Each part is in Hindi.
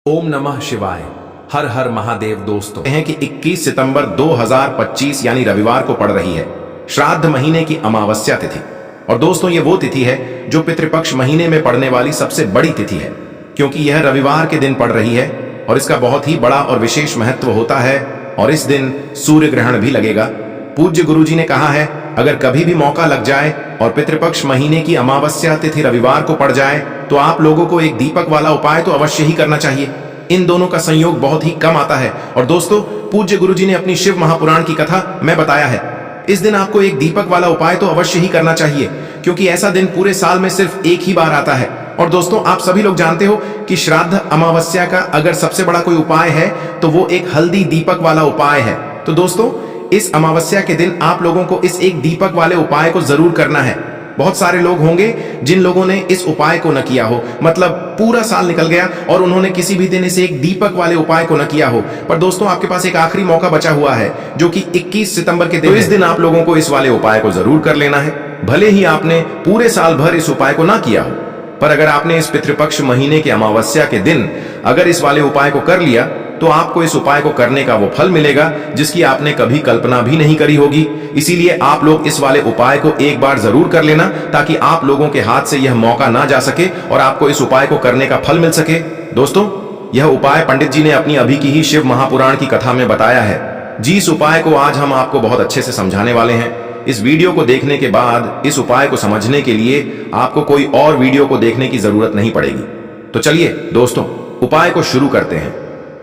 ओम नमः शिवाय। हर हर महादेव। दोस्तों हैं कि 21 सितंबर 2025 यानी रविवार को पड़ रही है श्राद्ध महीने की अमावस्या तिथि। और दोस्तों ये वो तिथि है जो पितृपक्ष महीने में पड़ने वाली सबसे बड़ी तिथि है, क्योंकि यह रविवार के दिन पड़ रही है और इसका बहुत ही बड़ा और विशेष महत्व होता है। और इस दिन सूर्य ग्रहण भी लगेगा। पूज्य गुरुजी ने कहा है, अगर कभी भी मौका लग जाए और पितृपक्ष महीने की अमावस्या तिथि रविवार को पड़ जाए तो आप लोगों को एक दीपक वाला उपाय तो अवश्य ही करना चाहिए। इन दोनों का संयोग बहुत ही कम आता है। और दोस्तों पूज्य गुरुजी ने अपनी शिव महापुराण की कथा में बताया है, इस दिन आपको एक दीपक वाला उपाय तो अवश्य ही करना चाहिए, क्योंकि ऐसा दिन पूरे साल में सिर्फ एक ही बार आता है। और दोस्तों आप सभी लोग जानते हो कि श्राद्ध अमावस्या का अगर सबसे बड़ा कोई उपाय है तो वो एक हल्दी दीपक वाला उपाय है। तो दोस्तों इस अमावस्या के दिन आप लोगों को इस एक दीपक वाले उपाय को जरूर करना है। बहुत सारे लोग होंगे जिन लोगों ने इस उपाय को न किया हो, मतलब पूरा साल निकल गया और उन्होंने किसी भी दिन इस एक दीपक वाले उपाय को न किया हो। पर दोस्तों आपके पास एक आखिरी मौका बचा हुआ है जो कि 21 सितंबर के दिन। तो इस दिन आप लोगों को इस वाले उपाय को जरूर कर लेना है, भले ही आपने पूरे साल भर इस उपाय को ना किया हो। पर अगर आपने इस पितृपक्ष महीने के अमावस्या के दिन अगर इस वाले उपाय को कर लिया तो आपको इस उपाय को करने का वो फल मिलेगा जिसकी आपने कभी कल्पना भी नहीं करी होगी। इसीलिए आप लोग इस वाले उपाय को एक बार जरूर कर लेना, ताकि आप लोगों के हाथ से यह मौका ना जा सके और आपको इस उपाय को करने का फल मिल सके। दोस्तों यह उपाय पंडित जी ने अपनी अभी की ही शिव महापुराण की कथा में बताया है। जिस उपाय को आज हम आपको बहुत अच्छे से समझाने वाले हैं, इस वीडियो को देखने के बाद इस उपाय को समझने के लिए आपको कोई और वीडियो को देखने की जरूरत नहीं पड़ेगी। तो चलिए दोस्तों उपाय को शुरू करते हैं।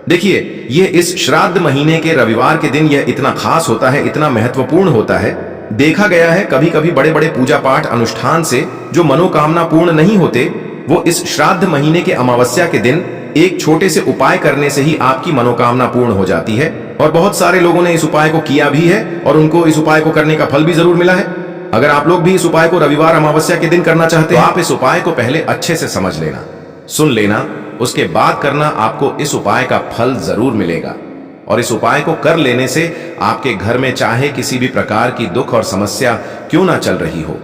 देखिए ये इस श्राद्ध महीने के रविवार के दिन यह इतना खास होता है, इतना महत्वपूर्ण होता है। देखा गया है कभी कभी बड़े बड़े पूजा पाठ अनुष्ठान से जो मनोकामना पूर्ण नहीं होते, वो इस श्राद्ध महीने के अमावस्या के दिन एक छोटे से उपाय करने से ही आपकी मनोकामना पूर्ण हो जाती है। और बहुत सारे लोगों ने इस उपाय को किया भी है और उनको इस उपाय को करने का फल भी जरूर मिला है। अगर आप लोग भी इस उपाय को रविवार अमावस्या के दिन करना चाहते हैं, आप इस उपाय को पहले अच्छे से समझ लेना, सुन लेना, उसके बाद करना। आपको इस उपाय का फल जरूर मिलेगा। और इस उपाय को कर लेने से आपके घर में चाहे किसी भी प्रकार की दुख और समस्या क्यों ना चल रही हो,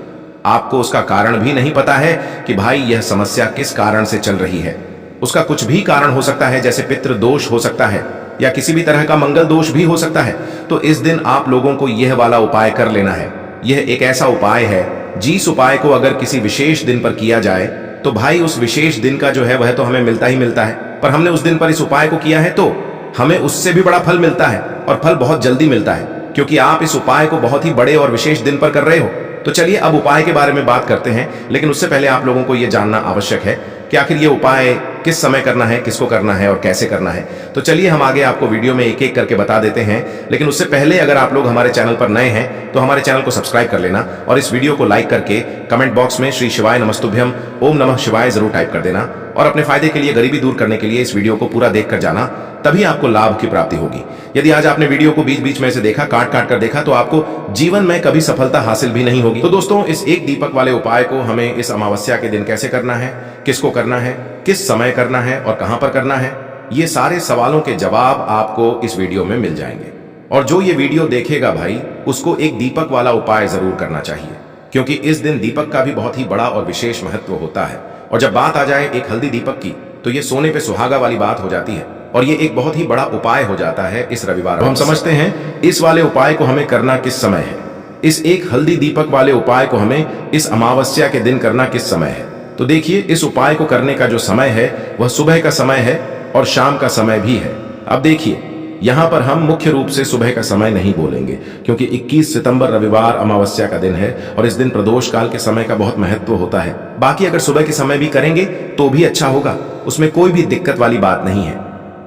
आपको उसका कारण भी नहीं पता है कि भाई यह समस्या किस कारण से चल रही है। उसका कुछ भी कारण हो सकता है, जैसे पितृ दोष हो सकता है या किसी भी तरह का मंगल दोष भी हो सकता है। तो इस दिन आप लोगों को यह वाला उपाय कर लेना है। यह एक ऐसा उपाय है जिस उपाय को अगर किसी विशेष दिन पर किया जाए तो भाई उस विशेष दिन का जो है वह तो हमें मिलता ही मिलता है। पर हमने उस दिन पर इस उपाय को किया है तो हमें उससे भी बड़ा फल मिलता है, और फल बहुत जल्दी मिलता है, क्योंकि आप इस उपाय को बहुत ही बड़े और विशेष दिन पर कर रहे हो। तो चलिए अब उपाय के बारे में बात करते हैं, लेकिन उससे पहले आप लोगों को यह जानना आवश्यक है कि आखिर ये उपाय किस समय करना है, किसको करना है और कैसे करना है। तो चलिए हम आगे आपको वीडियो में एक एक करके बता देते हैं। लेकिन उससे पहले अगर आप लोग हमारे चैनल पर नए हैं तो हमारे चैनल को सब्सक्राइब कर लेना और इस वीडियो को लाइक करके कमेंट बॉक्स में श्री शिवाय नमस्तुभ्यम ओम नमः शिवाय जरूर टाइप कर देना। और अपने फायदे के लिए, गरीबी दूर करने के लिए इस वीडियो को पूरा देख कर जाना, तभी आपको लाभ की प्राप्ति होगी। यदि आज आपने वीडियो को बीच बीच में से देखा, काट काट कर देखा, तो आपको जीवन में कभी सफलता हासिल भी नहीं होगी। तो दोस्तों इस एक दीपक वाले उपाय को हमें इस अमावस्या के दिन कैसे करना है, किसको करना है, किस समय करना है और कहां पर करना है, ये सारे सवालों के जवाब आपको इस वीडियो में मिल जाएंगे। और जो ये वीडियो देखेगा भाई, उसको एक दीपक वाला उपाय जरूर करना चाहिए, क्योंकि इस दिन दीपक का भी बहुत ही बड़ा और विशेष महत्व होता है। और जब बात आ जाए एक हल्दी दीपक की, तो ये सोने पे सुहागा वाली बात हो जाती है और ये एक बहुत ही बड़ा उपाय हो जाता है इस रविवार। हम समझते हैं इस वाले उपाय को हमें करना किस समय है। इस एक हल्दी दीपक वाले उपाय को हमें इस अमावस्या के दिन करना किस समय है। तो देखिए इस उपाय को करने का जो समय है वह सुबह का समय है और शाम का समय भी है। अब देखिए यहाँ पर हम मुख्य रूप से सुबह का समय नहीं बोलेंगे, क्योंकि 21 सितंबर रविवार अमावस्या का दिन है और इस दिन प्रदोष काल के समय का बहुत महत्व होता है। बाकी अगर सुबह के समय भी करेंगे तो भी अच्छा होगा, उसमें कोई भी दिक्कत वाली बात नहीं है।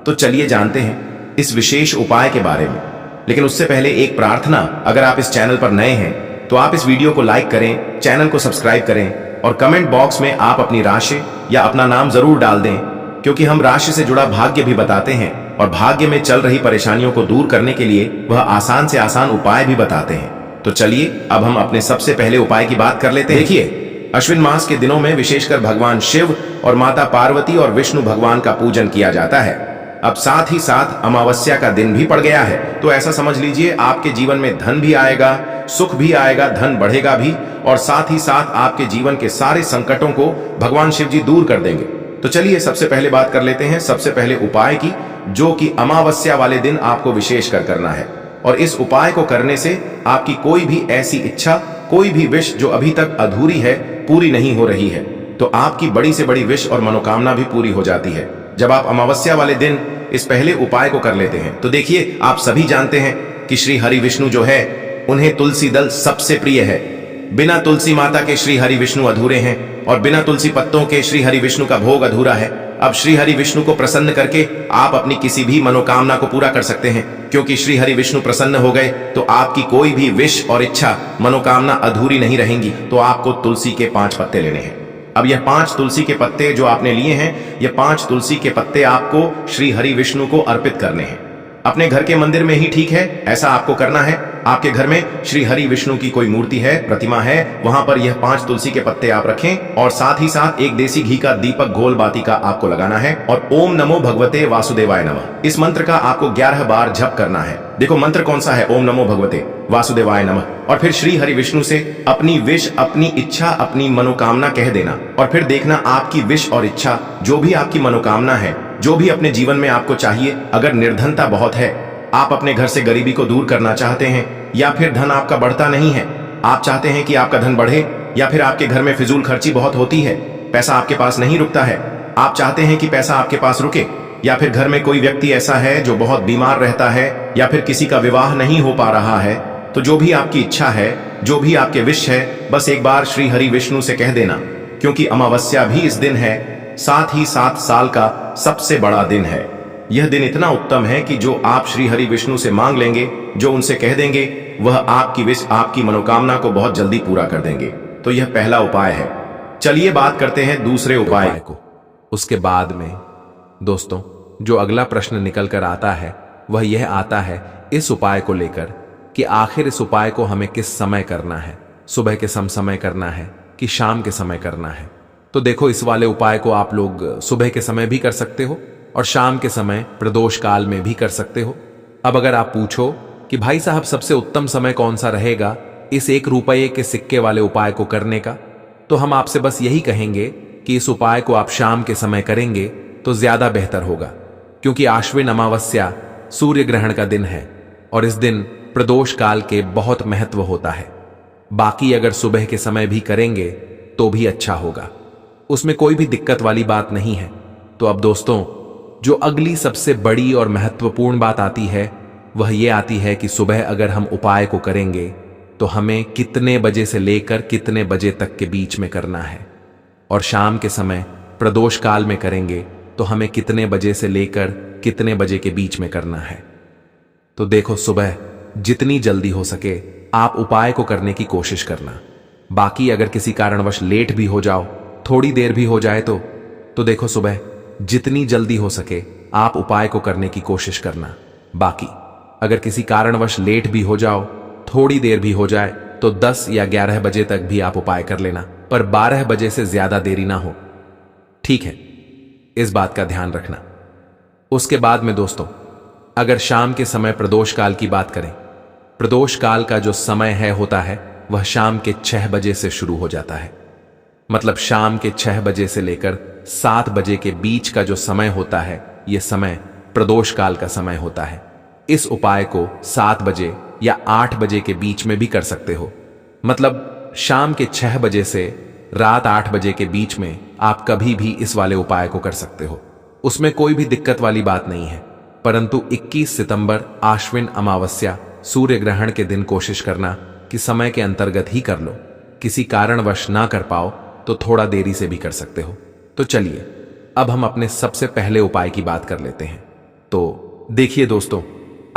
तो चलिए जानते हैं इस विशेष उपाय के बारे में। लेकिन उससे पहले एक प्रार्थना, अगर आप इस चैनल पर नए हैं तो आप इस वीडियो को लाइक करें, चैनल को सब्सक्राइब करें और कमेंट बॉक्स में आप अपनी राशि या अपना नाम जरूर डाल दें, क्योंकि हम राशि से जुड़ा भाग्य भी बताते हैं और भाग्य में चल रही परेशानियों को दूर करने के लिए वह आसान से आसान उपाय भी बताते हैं। तो चलिए अब हम अपने सबसे पहले उपाय की बात कर लेते हैं। देखिए अश्विन मास के दिनों में विशेषकर भगवान शिव और माता पार्वती और विष्णु भगवान का पूजन किया जाता है। अब साथ ही साथ अमावस्या का दिन भी पड़ गया है, तो ऐसा समझ लीजिए आपके जीवन में धन भी आएगा, सुख भी आएगा, धन बढ़ेगा भी, और साथ ही साथ आपके जीवन के सारे संकटों को भगवान शिव जी दूर कर देंगे। तो चलिए सबसे पहले बात कर लेते हैं सबसे पहले उपाय की, जो कि अमावस्या वाले दिन आपको विशेष कर करना है। और इस उपाय को करने से आपकी कोई भी ऐसी इच्छा, कोई भी विश जो अभी तक अधूरी है, पूरी नहीं हो रही है, तो आपकी बड़ी से बड़ी विश और मनोकामना भी पूरी हो जाती है जब आप अमावस्या वाले दिन इस पहले उपाय को कर लेते हैं। तो देखिए, आप सभी जानते हैं कि श्री हरि विष्णु जो है, उन्हें तुलसी दल सबसे प्रिय है। बिना तुलसी माता के श्री हरि विष्णु अधूरे हैं और बिना तुलसी पत्तों के श्री हरि विष्णु का भोग अधूरा है। अब श्री हरि विष्णु को प्रसन्न करके आप अपनी किसी भी मनोकामना को पूरा कर सकते हैं, क्योंकि श्री हरि विष्णु प्रसन्न हो गए तो आपकी कोई भी विश और इच्छा, मनोकामना अधूरी नहीं रहेंगी। तो आपको तुलसी के 5 पत्ते लेने हैं। अब यह 5 तुलसी के पत्ते जो आपने लिए हैं, यह 5 तुलसी के पत्ते आपको श्री हरि विष्णु को अर्पित करने हैं। अपने घर के मंदिर में ही ठीक है, ऐसा आपको करना है। आपके घर में श्री हरि विष्णु की कोई मूर्ति है, प्रतिमा है, वहां पर यह 5 तुलसी के पत्ते आप रखें और साथ ही साथ एक देसी घी का दीपक घोल बाती का आपको लगाना है और ओम नमो भगवते वासुदेवाय नमः इस मंत्र का आपको 11 बार जप करना है। देखो मंत्र कौन सा है, ओम नमो भगवते वासुदेवाय नमः। और फिर श्री हरि विष्णु से अपनी विश, अपनी इच्छा, अपनी मनोकामना कह देना और फिर देखना आपकी विश और इच्छा, जो भी आपकी मनोकामना है, जो भी अपने जीवन में आपको चाहिए। अगर निर्धनता बहुत है, आप अपने घर से गरीबी को दूर करना चाहते हैं, या फिर धन आपका बढ़ता नहीं है, आप चाहते हैं कि आपका धन बढ़े, या फिर आपके घर में फिजूल खर्ची बहुत होती है, पैसा आपके पास नहीं रुकता है, आप चाहते हैं कि पैसा आपके पास रुके, या फिर घर में कोई व्यक्ति ऐसा है जो बहुत बीमार रहता है, या फिर किसी का विवाह नहीं हो पा रहा है, तो जो भी आपकी इच्छा है, जो भी आपके विश है, बस एक बार श्री हरि विष्णु से कह देना। क्योंकि अमावस्या भी इस दिन है, साथ ही साथ साल का सबसे बड़ा दिन है। यह दिन इतना उत्तम है कि जो आप श्री हरि विष्णु से मांग लेंगे, जो उनसे कह देंगे, वह आपकी विश, आपकी मनोकामना को बहुत जल्दी पूरा कर देंगे। तो यह पहला उपाय है। चलिए बात करते हैं दूसरे उपाय को। उसके बाद में दोस्तों, जो अगला प्रश्न निकल कर आता है, वह यह आता है इस उपाय को लेकर कि आखिर इस उपाय को हमें किस समय करना है, सुबह के समय करना है कि शाम के समय करना है। तो देखो, इस वाले उपाय को आप लोग सुबह के समय भी कर सकते हो और शाम के समय प्रदोष काल में भी कर सकते हो। अब अगर आप पूछो कि भाई साहब सबसे उत्तम समय कौन सा रहेगा इस 1 रुपये के सिक्के वाले उपाय को करने का, तो हम आपसे बस यही कहेंगे कि इस उपाय को आप शाम के समय करेंगे तो ज्यादा बेहतर होगा, क्योंकि आश्विन अमावस्या सूर्य ग्रहण का दिन है और इस दिन प्रदोष काल के बहुत महत्व होता है। बाकी अगर सुबह के समय भी करेंगे तो भी अच्छा होगा, उसमें कोई भी दिक्कत वाली बात नहीं है। तो अब दोस्तों, जो अगली सबसे बड़ी और महत्वपूर्ण बात आती है, वह यह आती है कि सुबह अगर हम उपाय को करेंगे तो हमें कितने बजे से लेकर कितने बजे तक के बीच में करना है, और शाम के समय प्रदोष काल में करेंगे तो हमें कितने बजे से लेकर कितने बजे के बीच में करना है। तो देखो, सुबह जितनी जल्दी हो सके आप उपाय को करने की कोशिश करना। बाकी अगर किसी कारणवश लेट भी हो जाओ, थोड़ी देर भी हो जाए तो देखो, सुबह जितनी जल्दी हो सके आप उपाय को करने की कोशिश करना। बाकी अगर किसी कारणवश लेट भी हो जाओ, थोड़ी देर भी हो जाए, तो 10 या 11 बजे तक भी आप उपाय कर लेना, पर 12 बजे से ज्यादा देरी ना हो, ठीक है? इस बात का ध्यान रखना। उसके बाद में दोस्तों, अगर शाम के समय प्रदोष काल की बात करें, प्रदोष काल का जो समय होता है वह शाम के 6 बजे से शुरू हो जाता है। मतलब शाम के 6 बजे से लेकर 7 बजे के बीच का जो समय होता है, यह समय प्रदोष काल का समय होता है। इस उपाय को 7 बजे या 8 बजे के बीच में भी कर सकते हो। मतलब शाम के 6 बजे से रात 8 बजे के बीच में आप कभी भी इस वाले उपाय को कर सकते हो, उसमें कोई भी दिक्कत वाली बात नहीं है। परंतु 21 सितंबर आश्विन अमावस्या सूर्य ग्रहण के दिन कोशिश करना कि समय के अंतर्गत ही कर लो। किसी कारणवश ना कर पाओ तो थोड़ा देरी से भी कर सकते हो। तो चलिए अब हम अपने सबसे पहले उपाय की बात कर लेते हैं। तो देखिए दोस्तों,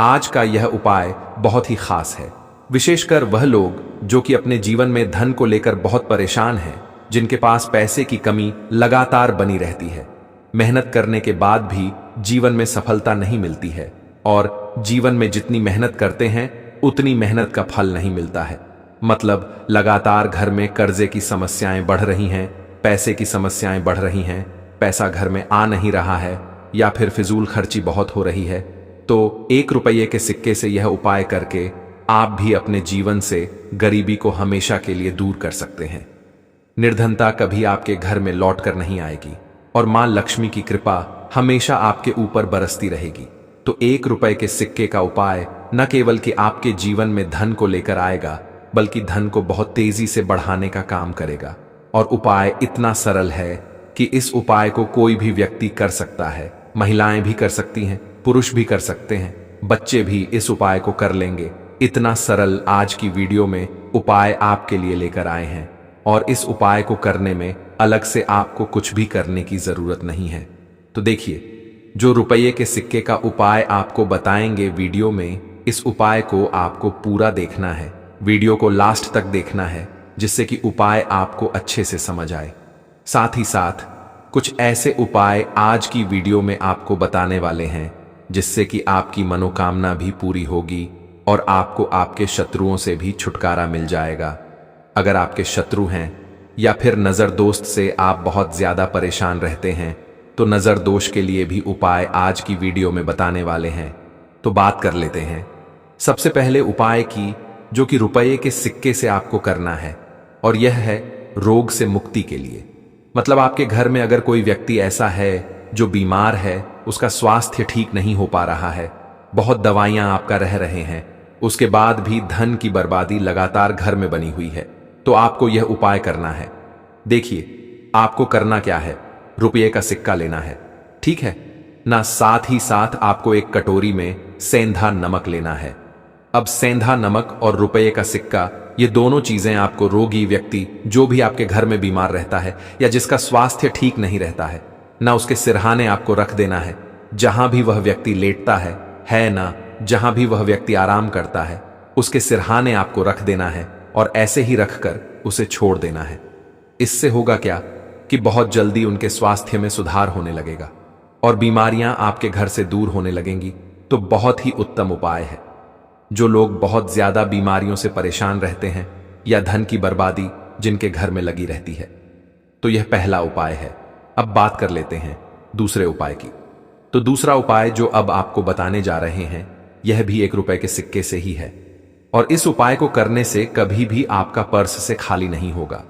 आज का यह उपाय बहुत ही खास है, विशेषकर वह लोग जो कि अपने जीवन में धन को लेकर बहुत परेशान हैं, जिनके पास पैसे की कमी लगातार बनी रहती है, मेहनत करने के बाद भी जीवन में सफलता नहीं मिलती है, और जीवन में जितनी मेहनत करते हैं उतनी मेहनत का फल नहीं मिलता है। मतलब लगातार घर में कर्जे की समस्याएं बढ़ रही हैं, पैसे की समस्याएं बढ़ रही हैं, पैसा घर में आ नहीं रहा है, या फिर फिजूल खर्ची बहुत हो रही है। तो 1 रुपये के सिक्के से यह उपाय करके आप भी अपने जीवन से गरीबी को हमेशा के लिए दूर कर सकते हैं। निर्धनता कभी आपके घर में लौट कर नहीं आएगी और मां लक्ष्मी की कृपा हमेशा आपके ऊपर बरसती रहेगी। तो 1 रुपए के सिक्के का उपाय न केवल कि आपके जीवन में धन को लेकर आएगा, बल्कि धन को बहुत तेजी से बढ़ाने का काम करेगा। और उपाय इतना सरल है कि इस उपाय को कोई भी व्यक्ति कर सकता है। महिलाएं भी कर सकती हैं, पुरुष भी कर सकते हैं, बच्चे भी इस उपाय को कर लेंगे। इतना सरल आज की वीडियो में उपाय आपके लिए लेकर आए हैं, और इस उपाय को करने में अलग से आपको कुछ भी करने की जरूरत नहीं है। तो देखिए, जो रुपये के सिक्के का उपाय आपको बताएंगे वीडियो में, इस उपाय को आपको पूरा देखना है, वीडियो को लास्ट तक देखना है, जिससे कि उपाय आपको अच्छे से समझ आए। साथ ही साथ कुछ ऐसे उपाय आज की वीडियो में आपको बताने वाले हैं जिससे कि आपकी मनोकामना भी पूरी होगी और आपको आपके शत्रुओं से भी छुटकारा मिल जाएगा। अगर आपके शत्रु हैं या फिर नजर दोस्त से आप बहुत ज्यादा परेशान रहते हैं, तो नजर दोष के लिए भी उपाय आज की वीडियो में बताने वाले हैं। तो बात कर लेते हैं सबसे पहले उपाय की, जो कि रुपये के सिक्के से आपको करना है, और यह है रोग से मुक्ति के लिए। मतलब आपके घर में अगर कोई व्यक्ति ऐसा है जो बीमार है, उसका स्वास्थ्य ठीक नहीं हो पा रहा है, बहुत दवाइयां आपका रह रहे हैं, उसके बाद भी धन की बर्बादी लगातार घर में बनी हुई है, तो आपको यह उपाय करना है। देखिए, आपको करना क्या है, रुपये का सिक्का लेना है, ठीक है ना। साथ ही साथ आपको एक कटोरी में सेंधा नमक लेना है। अब सेंधा नमक और रुपये का सिक्का, ये दोनों चीजें आपको रोगी व्यक्ति, जो भी आपके घर में बीमार रहता है या जिसका स्वास्थ्य ठीक नहीं रहता है ना, उसके सिरहाने आपको रख देना है। जहां भी वह व्यक्ति लेटता है ना, जहां भी वह व्यक्ति आराम करता है, उसके सिरहाने आपको रख देना है और ऐसे ही रखकर उसे छोड़ देना है। इससे होगा क्या कि बहुत जल्दी उनके स्वास्थ्य में सुधार होने लगेगा और बीमारियां आपके घर से दूर होने लगेंगी। तो बहुत ही उत्तम उपाय है। जो लोग बहुत ज्यादा बीमारियों से परेशान रहते हैं या धन की बर्बादी जिनके घर में लगी रहती है, तो यह पहला उपाय है। अब बात कर लेते हैं दूसरे उपाय की। तो दूसरा उपाय जो अब आपको बताने जा रहे हैं, यह भी 1 रुपए के सिक्के से ही है, और इस उपाय को करने से कभी भी आपका पर्स से खाली नहीं होगा।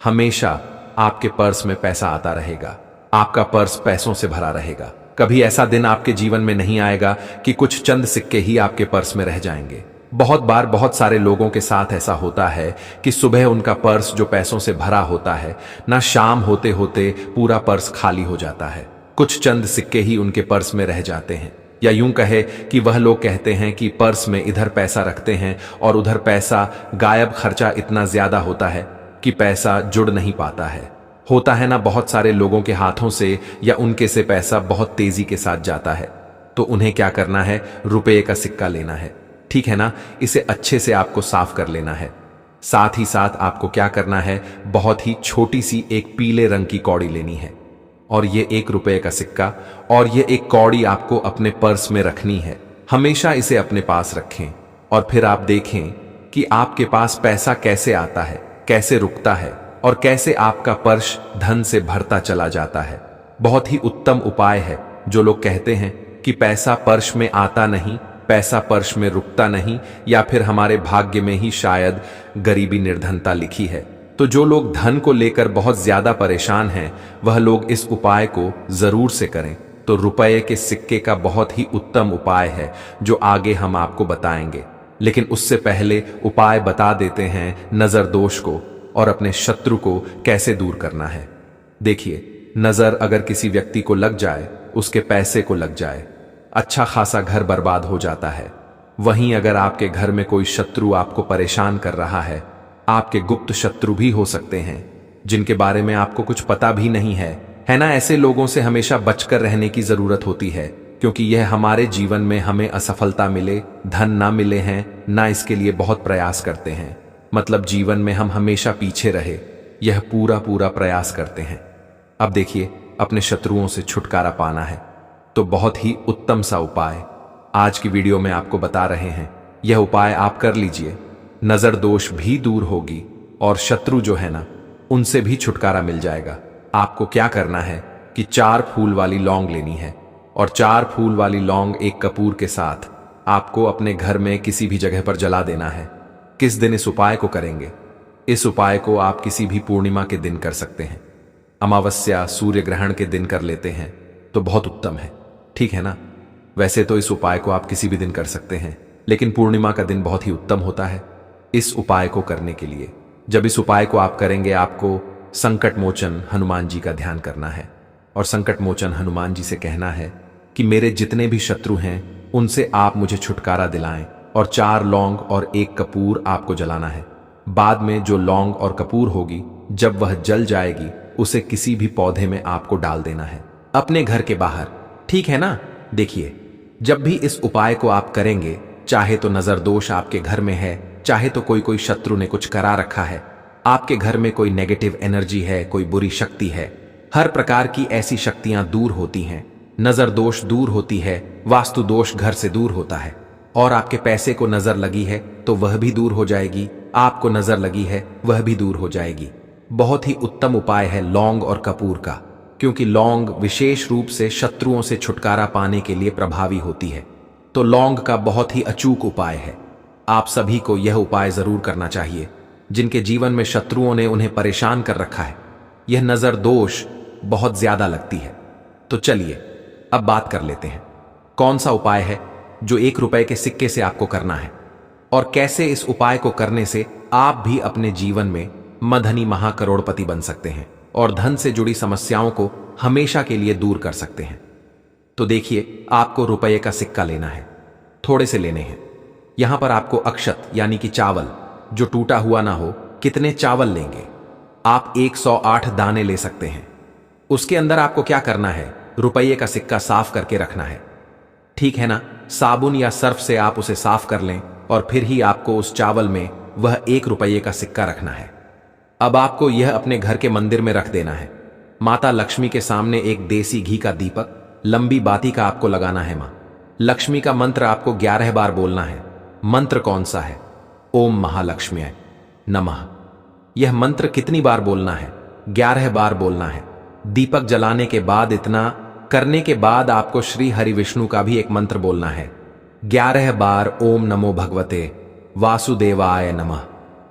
हमेशा आपके पर्स में पैसा आता रहेगा, आपका पर्स पैसों से भरा रहेगा। कभी ऐसा दिन आपके जीवन में नहीं आएगा कि कुछ चंद सिक्के ही आपके पर्स में रह जाएंगे। बहुत बार बहुत सारे लोगों के साथ ऐसा होता है कि सुबह उनका पर्स जो पैसों से भरा होता है ना, शाम होते होते पूरा पर्स खाली हो जाता है। कुछ चंद सिक्के ही उनके पर्स में रह जाते हैं, या यूं कहे कि वह लोग कहते हैं कि पर्स में इधर पैसा रखते हैं और उधर पैसा गायब, खर्चा इतना ज्यादा होता है कि पैसा जुड़ नहीं पाता है। होता है ना, बहुत सारे लोगों के हाथों से या उनके से पैसा बहुत तेजी के साथ जाता है। तो उन्हें क्या करना है, रुपये का सिक्का लेना है, ठीक है ना। इसे अच्छे से आपको साफ कर लेना है। साथ ही साथ आपको क्या करना है, बहुत ही छोटी सी एक पीले रंग की कौड़ी लेनी है, और ये 1 रुपये का सिक्का और ये एक कौड़ी आपको अपने पर्स में रखनी है। हमेशा इसे अपने पास रखें और फिर आप देखें कि आपके पास पैसा कैसे आता है, कैसे रुकता है और कैसे आपका पर्स धन से भरता चला जाता है। बहुत ही उत्तम उपाय है। जो लोग कहते हैं कि पैसा पर्स में आता नहीं, पैसा पर्स में रुकता नहीं, या फिर हमारे भाग्य में ही शायद गरीबी निर्धनता लिखी है, तो जो लोग धन को लेकर बहुत ज्यादा परेशान हैं, वह लोग इस उपाय को जरूर से करें। तो रुपये के सिक्के का बहुत ही उत्तम उपाय है जो आगे हम आपको बताएंगे, लेकिन उससे पहले उपाय बता देते हैं नजर दोष को और अपने शत्रु को कैसे दूर करना है। देखिए, नजर अगर किसी व्यक्ति को लग जाए, उसके पैसे को लग जाए, अच्छा खासा घर बर्बाद हो जाता है। वहीं अगर आपके घर में कोई शत्रु आपको परेशान कर रहा है, आपके गुप्त शत्रु भी हो सकते हैं जिनके बारे में आपको कुछ पता भी नहीं है ना। ऐसे लोगों से हमेशा बचकर रहने की जरूरत होती है, क्योंकि यह हमारे जीवन में हमें असफलता मिले, धन ना मिले हैं ना, इसके लिए बहुत प्रयास करते हैं। मतलब जीवन में हम हमेशा पीछे रहे, यह पूरा प्रयास करते हैं। अब देखिए, अपने शत्रुओं से छुटकारा पाना है तो बहुत ही उत्तम सा उपाय आज की वीडियो में आपको बता रहे हैं। यह उपाय आप कर लीजिए, नजर दोष भी दूर होगी और शत्रु जो है ना, उनसे भी छुटकारा मिल जाएगा। आपको क्या करना है कि 4 फूल वाली लौंग लेनी है, और 4 फूल वाली लौंग एक कपूर के साथ आपको अपने घर में किसी भी जगह पर जला देना है। किस दिन इस उपाय को करेंगे? इस उपाय को आप किसी भी पूर्णिमा के दिन कर सकते हैं। अमावस्या सूर्य ग्रहण के दिन कर लेते हैं तो बहुत उत्तम है, ठीक है ना। वैसे तो इस उपाय को आप किसी भी दिन कर सकते हैं, लेकिन पूर्णिमा का दिन बहुत ही उत्तम होता है इस उपाय को करने के लिए। जब इस उपाय को आप करेंगे, आपको संकट मोचन हनुमान जी का ध्यान करना है और संकट मोचन हनुमान जी से कहना है कि मेरे जितने भी शत्रु हैं उनसे आप मुझे छुटकारा दिलाएं, और 4 लौंग और 1 कपूर आपको जलाना है। बाद में जो लौंग और कपूर होगी, जब वह जल जाएगी, उसे किसी भी पौधे में आपको डाल देना है, अपने घर के बाहर, ठीक है ना। देखिए, जब भी इस उपाय को आप करेंगे, चाहे तो नजर दोष आपके घर में है, चाहे तो कोई शत्रु ने कुछ करा रखा है, आपके घर में कोई नेगेटिव एनर्जी है, कोई बुरी शक्ति है, हर प्रकार की ऐसी शक्तियां दूर होती हैं। नजर दोष दूर होती है, वास्तु दोष घर से दूर होता है, और आपके पैसे को नजर लगी है तो वह भी दूर हो जाएगी, आपको नजर लगी है वह भी दूर हो जाएगी। बहुत ही उत्तम उपाय है लौंग और कपूर का, क्योंकि लौंग विशेष रूप से शत्रुओं से छुटकारा पाने के लिए प्रभावी होती है। तो लौंग का बहुत ही अचूक उपाय है। आप सभी को यह उपाय जरूर करना चाहिए जिनके जीवन में शत्रुओं ने उन्हें परेशान कर रखा है। यह नजर दोष बहुत ज्यादा लगती है। तो चलिए अब बात कर लेते हैं कौन सा उपाय है जो 1 रुपए के सिक्के से आपको करना है, और कैसे इस उपाय को करने से आप भी अपने जीवन में मधनी महाकरोड़पति बन सकते हैं और धन से जुड़ी समस्याओं को हमेशा के लिए दूर कर सकते हैं। तो देखिए, आपको रुपये का सिक्का लेना है, थोड़े से लेने हैं। यहां पर आपको अक्षत यानी कि चावल जो टूटा हुआ ना हो, कितने चावल लेंगे आप? 108 दाने ले सकते हैं। उसके अंदर आपको क्या करना है, रुपये का सिक्का साफ करके रखना है, ठीक है ना। साबुन या सर्फ से आप उसे साफ कर लें और फिर ही आपको उस चावल में वह 1 रुपये का सिक्का रखना है। अब आपको यह अपने घर के मंदिर में रख देना है। माता लक्ष्मी के सामने एक देसी घी का दीपक लंबी बाती का आपको लगाना है। मां लक्ष्मी का मंत्र आपको 11 बार बोलना है। मंत्र कौन सा है? ओम महालक्ष्म्याय नमः। यह मंत्र कितनी बार बोलना है? 11 बार बोलना है। दीपक जलाने के बाद, इतना करने के बाद आपको श्री हरि विष्णु का भी एक मंत्र बोलना है 11 बार, ओम नमो भगवते वासुदेवाय नमः।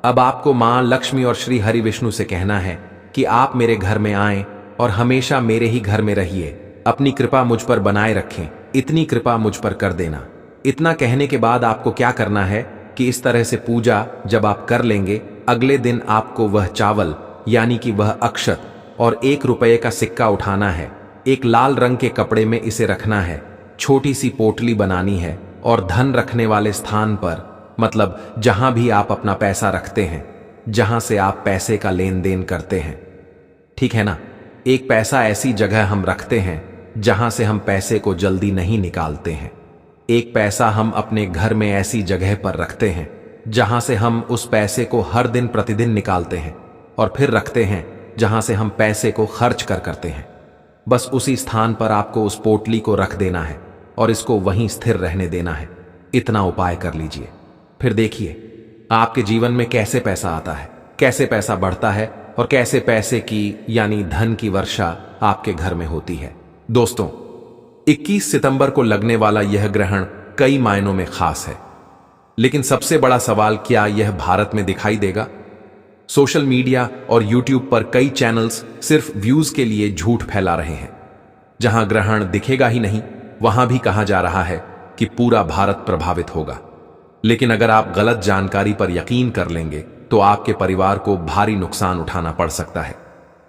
अब आपको मां लक्ष्मी और श्री हरि विष्णु से कहना है कि आप मेरे घर में आएं और हमेशा मेरे ही घर में रहिए, अपनी कृपा मुझ पर बनाए रखें, इतनी कृपा मुझ पर कर देना। इतना कहने के बाद आपको क्या करना है कि इस तरह से पूजा जब आप कर लेंगे, अगले दिन आपको वह चावल यानी कि वह अक्षत और 1 रुपये का सिक्का उठाना है। एक लाल रंग के कपड़े में इसे रखना है, छोटी सी पोटली बनानी है और धन रखने वाले स्थान पर, मतलब जहां भी आप अपना पैसा रखते हैं, जहां से आप पैसे का लेन देन करते हैं, ठीक है ना। एक पैसा ऐसी जगह हम रखते हैं जहां से हम पैसे को जल्दी नहीं निकालते हैं। एक पैसा हम अपने घर में ऐसी जगह पर रखते हैं जहां से हम उस पैसे को हर दिन प्रतिदिन निकालते हैं और फिर रखते हैं जहां से हम पैसे को खर्च करते हैं। बस उसी स्थान पर आपको उस पोटली को रख देना है और इसको वहीं स्थिर रहने देना है। इतना उपाय कर लीजिए, फिर देखिए आपके जीवन में कैसे पैसा आता है, कैसे पैसा बढ़ता है और कैसे पैसे की यानी धन की वर्षा आपके घर में होती है। दोस्तों, 21 सितंबर को लगने वाला यह ग्रहण कई मायनों में खास है, लेकिन सबसे बड़ा सवाल, क्या यह भारत में दिखाई देगा? सोशल मीडिया और यूट्यूब पर कई चैनल्स सिर्फ व्यूज के लिए झूठ फैला रहे हैं। जहां ग्रहण दिखेगा ही नहीं, वहां भी कहा जा रहा है कि पूरा भारत प्रभावित होगा। लेकिन अगर आप गलत जानकारी पर यकीन कर लेंगे तो आपके परिवार को भारी नुकसान उठाना पड़ सकता है,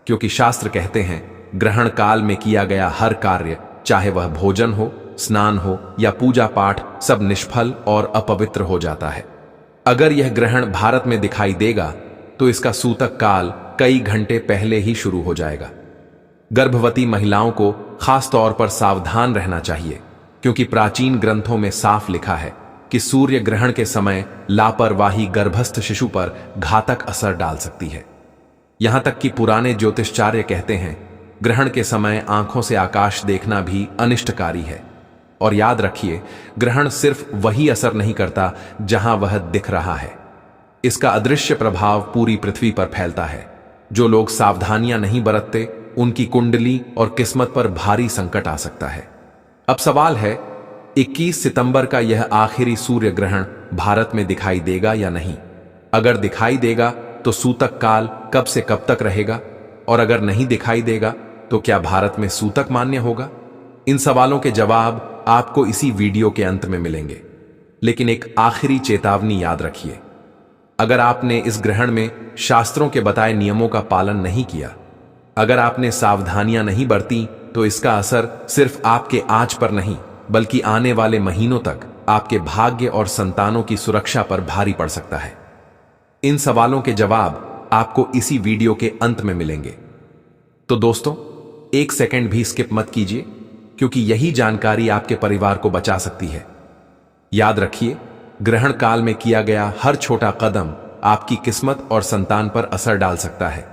क्योंकि शास्त्र कहते हैं ग्रहण काल में किया गया हर कार्य, चाहे वह भोजन हो, स्नान हो या पूजा पाठ, सब निष्फल और अपवित्र हो जाता है। अगर यह ग्रहण भारत में दिखाई देगा तो इसका सूतक काल कई घंटे पहले ही शुरू हो जाएगा। गर्भवती महिलाओं को खास तौर पर सावधान रहना चाहिए, क्योंकि प्राचीन ग्रंथों में साफ लिखा है कि सूर्य ग्रहण के समय लापरवाही गर्भस्थ शिशु पर घातक असर डाल सकती है। यहां तक कि पुराने ज्योतिषाचार्य कहते हैं ग्रहण के समय आंखों से आकाश देखना भी अनिष्टकारी है। और याद रखिए, ग्रहण सिर्फ वही असर नहीं करता जहां वह दिख रहा है, इसका अदृश्य प्रभाव पूरी पृथ्वी पर फैलता है। जो लोग सावधानियां नहीं बरतते, उनकी कुंडली और किस्मत पर भारी संकट आ सकता है। अब सवाल है, 21 सितंबर का यह आखिरी सूर्य ग्रहण भारत में दिखाई देगा या नहीं? अगर दिखाई देगा तो सूतक काल कब से कब तक रहेगा? और अगर नहीं दिखाई देगा तो क्या भारत में सूतक मान्य होगा? इन सवालों के जवाब आपको इसी वीडियो के अंत में मिलेंगे। लेकिन एक आखिरी चेतावनी याद रखिए, अगर आपने इस ग्रहण में शास्त्रों के बताए नियमों का पालन नहीं किया, अगर आपने सावधानियां नहीं बरती, तो इसका असर सिर्फ आपके आज पर नहीं बल्कि आने वाले महीनों तक आपके भाग्य और संतानों की सुरक्षा पर भारी पड़ सकता है। इन सवालों के जवाब आपको इसी वीडियो के अंत में मिलेंगे। तो दोस्तों, एक सेकंड भी स्किप मत कीजिए, क्योंकि यही जानकारी आपके परिवार को बचा सकती है। याद रखिए, ग्रहण काल में किया गया हर छोटा कदम आपकी किस्मत और संतान पर असर डाल सकता है।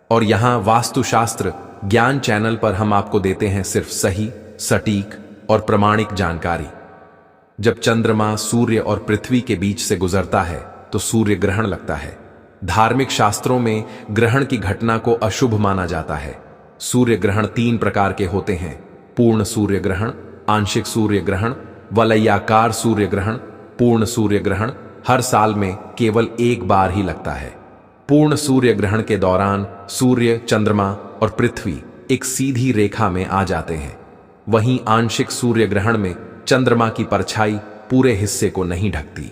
और यहां वास्तुशास्त्र ज्ञान चैनल पर हम आपको देते हैं सिर्फ सही, सटीक और प्रमाणिक जानकारी। जब चंद्रमा सूर्य और पृथ्वी के बीच से गुजरता है तो सूर्य ग्रहण लगता है। धार्मिक शास्त्रों में ग्रहण की घटना को अशुभ माना जाता है। सूर्य ग्रहण 3 प्रकार के होते हैं: पूर्ण सूर्य ग्रहण, आंशिक सूर्य ग्रहण, वलयाकार सूर्य ग्रहण। पूर्ण सूर्य ग्रहण हर साल में केवल एक बार ही लगता है। पूर्ण सूर्य ग्रहण के दौरान सूर्य, चंद्रमा और पृथ्वी एक सीधी रेखा में आ जाते हैं। वहीं आंशिक सूर्य ग्रहण में चंद्रमा की परछाई पूरे हिस्से को नहीं ढकती।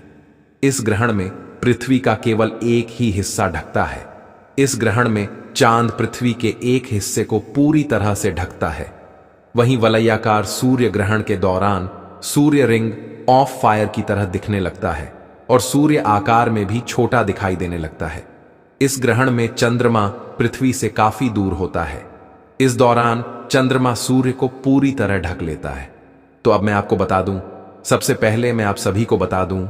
इस ग्रहण में पृथ्वी का केवल एक ही हिस्सा ढकता है। इस ग्रहण में चांद पृथ्वी के एक हिस्से को पूरी तरह से ढकता है। वहीं वलयाकार सूर्य ग्रहण के दौरान सूर्य रिंग ऑफ फायर की तरह दिखने लगता है और सूर्य आकार में भी छोटा दिखाई देने लगता है। इस ग्रहण में चंद्रमा पृथ्वी से काफी दूर होता है। इस दौरान चंद्रमा सूर्य को पूरी तरह ढक लेता है। तो अब मैं आपको बता दूं, सबसे पहले मैं आप सभी को बता दूं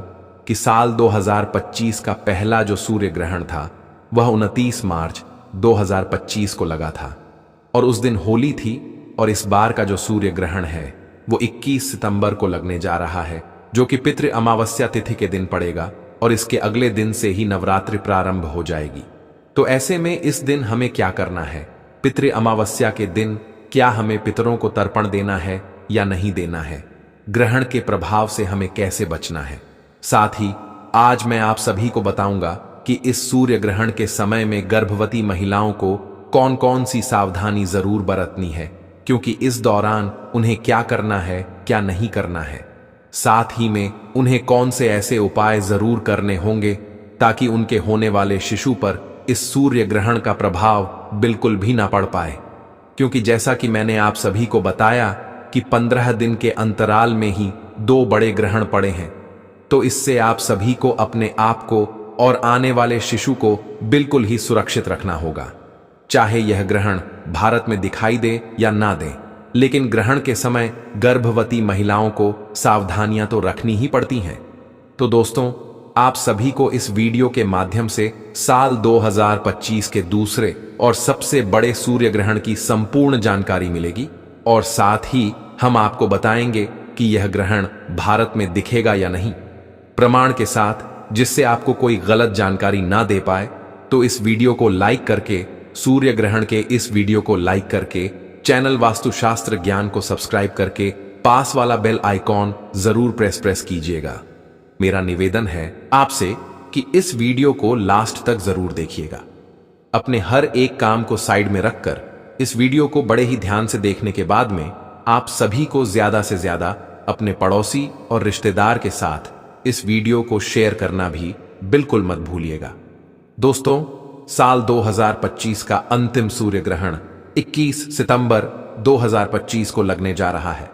कि साल 2025 का पहला जो सूर्य ग्रहण था वह 29 मार्च 2025 को लगा था और उस दिन होली थी। और इस बार का जो सूर्य ग्रहण है वो 21 सितंबर को लगने जा रहा है, जो कि पितृ अमावस्या तिथि के दिन पड़ेगा और इसके अगले दिन से ही नवरात्रि प्रारंभ हो जाएगी। तो ऐसे में इस दिन हमें क्या करना है? पितृ अमावस्या के दिन क्या हमें पितरों को तर्पण देना है या नहीं देना है? ग्रहण के प्रभाव से हमें कैसे बचना है? साथ ही आज मैं आप सभी को बताऊंगा कि इस सूर्य ग्रहण के समय में गर्भवती महिलाओं को कौन कौन सी सावधानी जरूर बरतनी है, क्योंकि इस दौरान उन्हें क्या करना है, क्या नहीं करना है। साथ ही में उन्हें कौन से ऐसे उपाय जरूर करने होंगे ताकि उनके होने वाले शिशु पर इस सूर्य ग्रहण का प्रभाव बिल्कुल भी ना पड़ पाए। क्योंकि जैसा कि मैंने आप सभी को बताया कि 15 दिन के अंतराल में ही 2 बड़े ग्रहण पड़े हैं, तो इससे आप सभी को अपने आप को और आने वाले शिशु को बिल्कुल ही सुरक्षित रखना होगा। चाहे यह ग्रहण भारत में दिखाई दे या ना दे, लेकिन ग्रहण के समय गर्भवती महिलाओं को सावधानियां तो रखनी ही पड़ती हैं। तो दोस्तों, आप सभी को इस वीडियो के माध्यम से साल 2025 के दूसरे और सबसे बड़े सूर्य ग्रहण की संपूर्ण जानकारी मिलेगी और साथ ही हम आपको बताएंगे कि यह ग्रहण भारत में दिखेगा या नहीं, प्रमाण के साथ, जिससे आपको कोई गलत जानकारी ना दे पाए। तो इस वीडियो को लाइक करके, सूर्य ग्रहण के इस वीडियो को लाइक करके, चैनल वास्तुशास्त्र ज्ञान को सब्सक्राइब करके पास वाला बेल आइकॉन जरूर प्रेस कीजिएगा। मेरा निवेदन है आपसे कि इस वीडियो को लास्ट तक जरूर देखिएगा। अपने हर एक काम को साइड में रखकर इस वीडियो को बड़े ही ध्यान से देखने के बाद में आप सभी को ज्यादा से ज्यादा अपने पड़ोसी और रिश्तेदार के साथ इस वीडियो को शेयर करना भी बिल्कुल मत भूलिएगा। दोस्तों, साल 2025 का अंतिम सूर्य ग्रहण 21 सितंबर 2025 को लगने जा रहा है।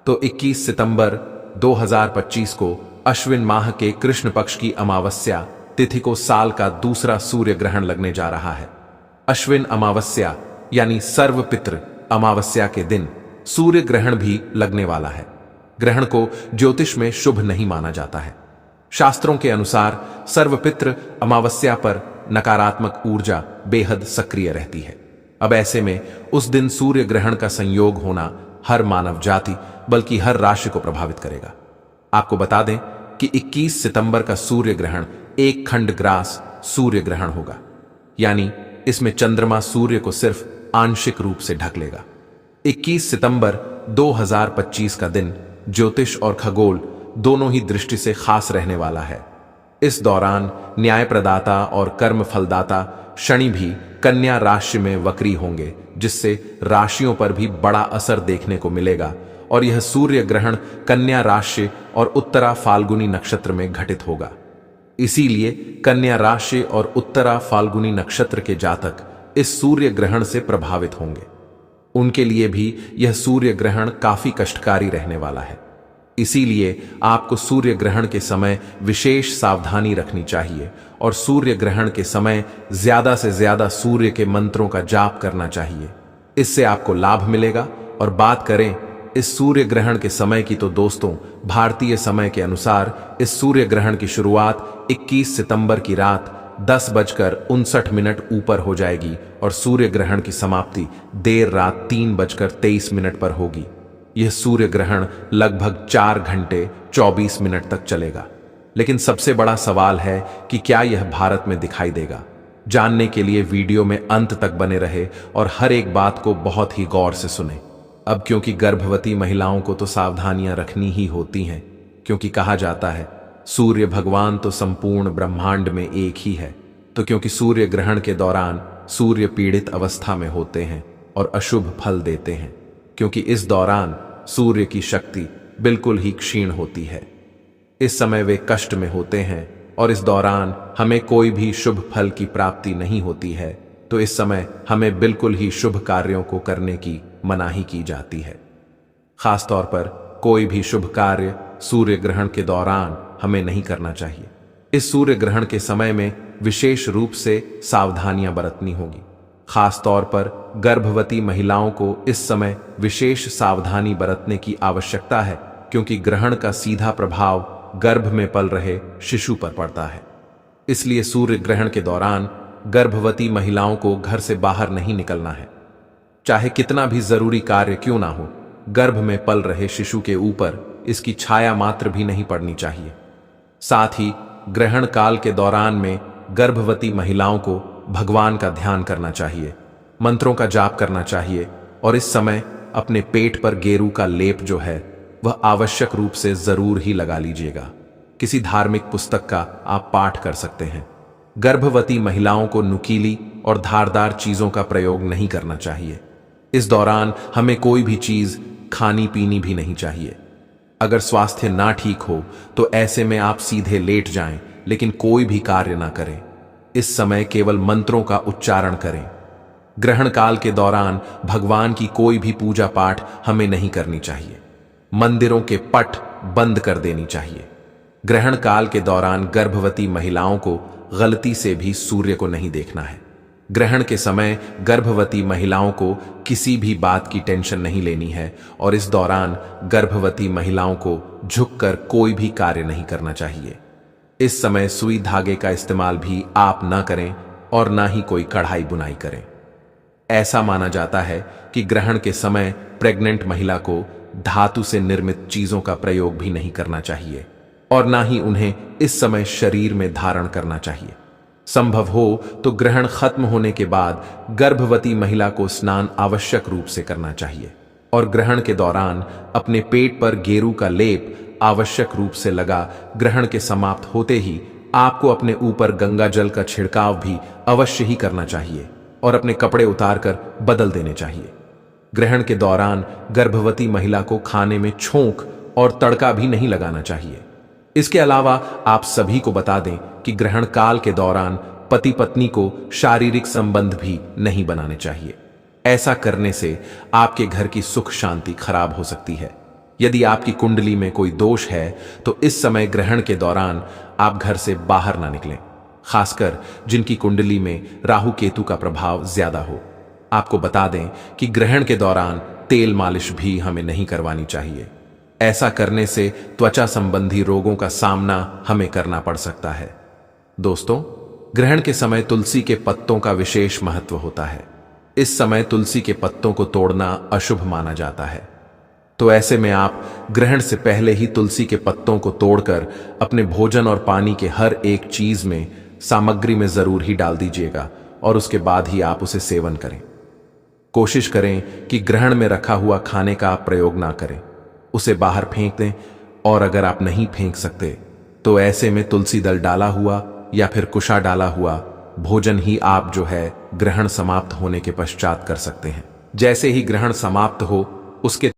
तो 21 सितंबर 2025 को अश्विन माह के कृष्ण पक्ष की अमावस्या तिथि को साल का दूसरा सूर्य ग्रहण लगने जा रहा है। अश्विन अमावस्या यानी सर्वपितृ अमावस्या के दिन सूर्य ग्रहण भी लगने वाला है। ग्रहण को ज्योतिष में शुभ नहीं माना जाता है। शास्त्रों के अनुसार सर्वपितृ अमावस्या पर नकारात्मक ऊर्जा बेहद सक्रिय रहती है। अब ऐसे में उस दिन सूर्य ग्रहण का संयोग होना हर मानव जाति बल्कि हर राशि को प्रभावित करेगा। आपको बता दें कि 21 सितंबर का सूर्य ग्रहण एक खंड ग्रास सूर्य ग्रहण होगा, यानी इसमें चंद्रमा सूर्य को सिर्फ आंशिक रूप से ढक लेगा। 21 सितंबर 2025 का दिन ज्योतिष और खगोल दोनों ही दृष्टि से खास रहने वाला है। इस दौरान न्याय प्रदाता और कर्म फलदाता शनि भी कन्या राशि में वक्री होंगे, जिससे राशियों पर भी बड़ा असर देखने को मिलेगा। और यह सूर्य ग्रहण कन्या राशि और उत्तरा फाल्गुनी नक्षत्र में घटित होगा। इसीलिए कन्या राशि और उत्तरा फाल्गुनी नक्षत्र के जातक इस सूर्य ग्रहण से प्रभावित होंगे। उनके लिए भी यह सूर्य ग्रहण काफी कष्टकारी रहने वाला है। इसीलिए आपको सूर्य ग्रहण के समय विशेष सावधानी रखनी चाहिए और सूर्य ग्रहण के समय ज्यादा से ज्यादा सूर्य के मंत्रों का जाप करना चाहिए। इससे आपको लाभ मिलेगा। और बात करें इस सूर्य ग्रहण के समय की, तो दोस्तों भारतीय समय के अनुसार इस सूर्य ग्रहण की शुरुआत 21 सितंबर की रात 10:59 ऊपर हो जाएगी और सूर्य ग्रहण की समाप्ति देर रात 3:23 पर होगी। यह सूर्य ग्रहण लगभग 4 घंटे 24 मिनट तक चलेगा। लेकिन सबसे बड़ा सवाल है कि क्या यह भारत में दिखाई देगा। जानने के लिए वीडियो में अंत तक बने रहे और हर एक बात को बहुत ही गौर से सुने। अब क्योंकि गर्भवती महिलाओं को तो सावधानियां रखनी ही होती हैं, क्योंकि कहा जाता है सूर्य भगवान तो संपूर्ण ब्रह्मांड में एक ही है। तो क्योंकि सूर्य ग्रहण के दौरान सूर्य पीड़ित अवस्था में होते हैं और अशुभ फल देते हैं, क्योंकि इस दौरान सूर्य की शक्ति बिल्कुल ही क्षीण होती है। इस समय वे कष्ट में होते हैं और इस दौरान हमें कोई भी शुभ फल की प्राप्ति नहीं होती है। तो इस समय हमें बिल्कुल ही शुभ कार्यों को करने की मनाही की जाती है। खासतौर पर कोई भी शुभ कार्य सूर्य ग्रहण के दौरान हमें नहीं करना चाहिए। इस सूर्य ग्रहण के समय में विशेष रूप से सावधानियां बरतनी होगी। खासतौर पर गर्भवती महिलाओं को इस समय विशेष सावधानी बरतने की आवश्यकता है, क्योंकि ग्रहण का सीधा प्रभाव गर्भ में पल रहे शिशु पर पड़ता है। इसलिए सूर्य ग्रहण के दौरान गर्भवती महिलाओं को घर से बाहर नहीं निकलना है। चाहे कितना भी जरूरी कार्य क्यों ना हो, गर्भ में पल रहे शिशु के ऊपर इसकी छाया मात्र भी नहीं पड़नी चाहिए। साथ ही ग्रहण काल के दौरान में गर्भवती महिलाओं को भगवान का ध्यान करना चाहिए, मंत्रों का जाप करना चाहिए और इस समय अपने पेट पर गेरू का लेप जो है वह आवश्यक रूप से जरूर ही लगा लीजिएगा। किसी धार्मिक पुस्तक का आप पाठ कर सकते हैं। गर्भवती महिलाओं को नुकीली और धारदार चीजों का प्रयोग नहीं करना चाहिए। इस दौरान हमें कोई भी चीज खानी पीनी भी नहीं चाहिए। अगर स्वास्थ्य ना ठीक हो तो ऐसे में आप सीधे लेट जाएं, लेकिन कोई भी कार्य ना करें। इस समय केवल मंत्रों का उच्चारण करें। ग्रहण काल के दौरान भगवान की कोई भी पूजा पाठ हमें नहीं करनी चाहिए। मंदिरों के पट बंद कर देनी चाहिए। ग्रहण काल के दौरान गर्भवती महिलाओं को गलती से भी सूर्य को नहीं देखना है। ग्रहण के समय गर्भवती महिलाओं को किसी भी बात की टेंशन नहीं लेनी है और इस दौरान गर्भवती महिलाओं को झुककर कोई भी कार्य नहीं करना चाहिए। इस समय सुई धागे का इस्तेमाल भी आप ना करें और ना ही कोई कढ़ाई बुनाई करें। ऐसा माना जाता है कि ग्रहण के समय प्रेग्नेंट महिला को धातु से निर्मित चीजों का प्रयोग भी नहीं करना चाहिए और ना ही उन्हें इस समय शरीर में धारण करना चाहिए। संभव हो तो ग्रहण खत्म होने के बाद गर्भवती महिला को स्नान आवश्यक रूप से करना चाहिए और ग्रहण के दौरान अपने पेट पर गेरू का लेप आवश्यक रूप से लगा। ग्रहण के समाप्त होते ही आपको अपने ऊपर गंगा जल का छिड़काव भी अवश्य ही करना चाहिए और अपने कपड़े उतारकर बदल देने चाहिए। ग्रहण के दौरान गर्भवती महिला को खाने में छोंक और तड़का भी नहीं लगाना चाहिए। इसके अलावा आप सभी को बता दें कि ग्रहण काल के दौरान पति पत्नी को शारीरिक संबंध भी नहीं बनाने चाहिए। ऐसा करने से आपके घर की सुख शांति खराब हो सकती है। यदि आपकी कुंडली में कोई दोष है तो इस समय ग्रहण के दौरान आप घर से बाहर ना निकलें, खासकर जिनकी कुंडली में राहु केतु का प्रभाव ज्यादा हो। आपको बता दें कि ग्रहण के दौरान तेल मालिश भी हमें नहीं करवानी चाहिए। ऐसा करने से त्वचा संबंधी रोगों का सामना हमें करना पड़ सकता है। दोस्तों, ग्रहण के समय तुलसी के पत्तों का विशेष महत्व होता है। इस समय तुलसी के पत्तों को तोड़ना अशुभ माना जाता है। तो ऐसे में आप ग्रहण से पहले ही तुलसी के पत्तों को तोड़कर अपने भोजन और पानी के हर एक चीज में सामग्री में जरूर ही डाल दीजिएगा और उसके बाद ही आप उसे सेवन करें। कोशिश करें कि ग्रहण में रखा हुआ खाने का आप प्रयोग ना करें, उसे बाहर फेंक दें और अगर आप नहीं फेंक सकते तो ऐसे में तुलसी दल डाला हुआ या फिर कुशा डाला हुआ भोजन ही आप जो है ग्रहण समाप्त होने के पश्चात कर सकते हैं। जैसे ही ग्रहण समाप्त हो उसके